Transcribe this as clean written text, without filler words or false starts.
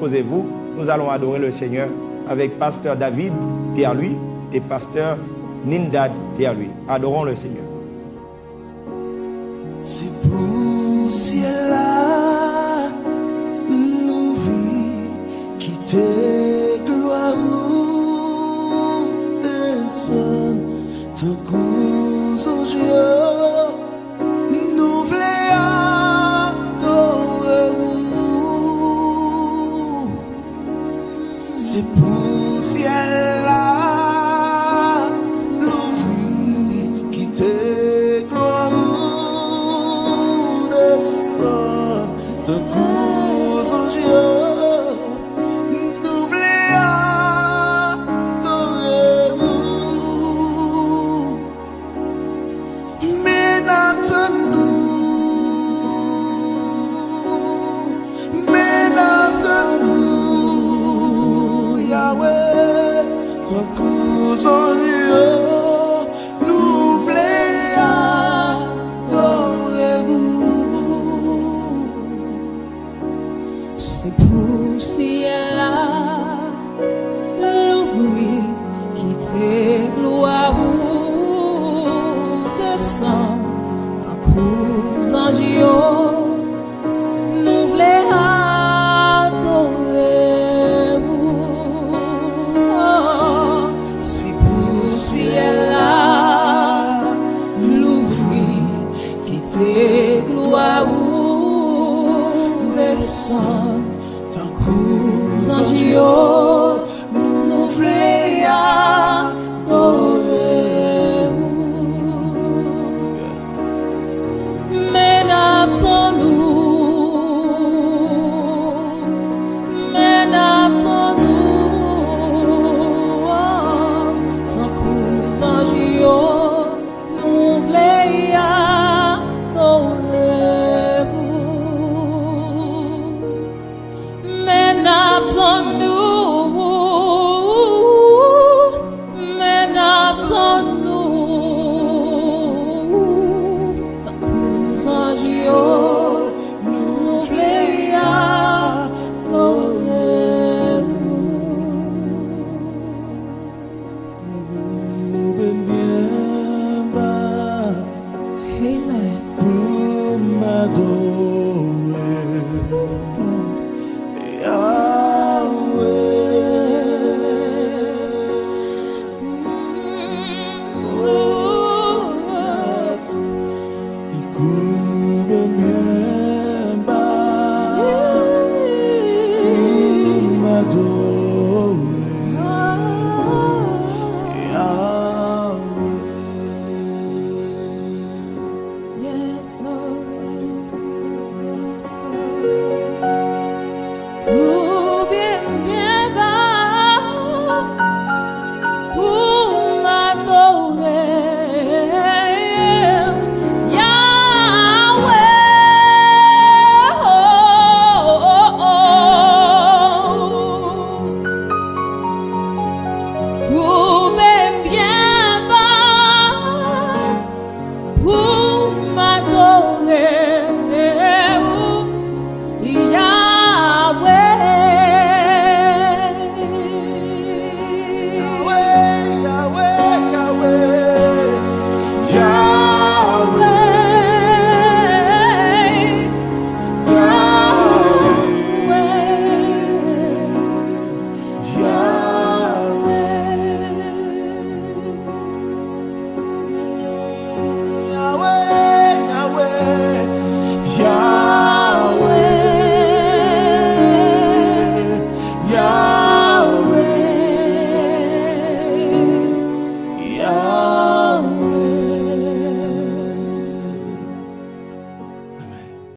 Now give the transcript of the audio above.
disposez-vous, nous allons adorer le Seigneur avec pasteur David Pierre-Louis et pasteur Nindad Pierre-Louis. Adorons le Seigneur. C'est pour ciel là, nous vit quitter gloire et son tant qu'aux anges, nous voulons adorer. C'est pour ciel là, nous vit quitter gloire. Tant qu'aux anges, nous voulons adorer. Mais n'attendons, Yahweh, tant qu'aux anges. C'est pour ciel là, l'ouvrir, quitter gloire ou descend, tant qu'aux anges, nous voulons adorer. Oh, c'est pour ciel là, l'ouvrir, quitter gloire ou descend. Tant qu'aux anges, nous voulons adorer. Mais n'attendons, tant qu'aux anges, nous voulons adorer. Mais n'attendons.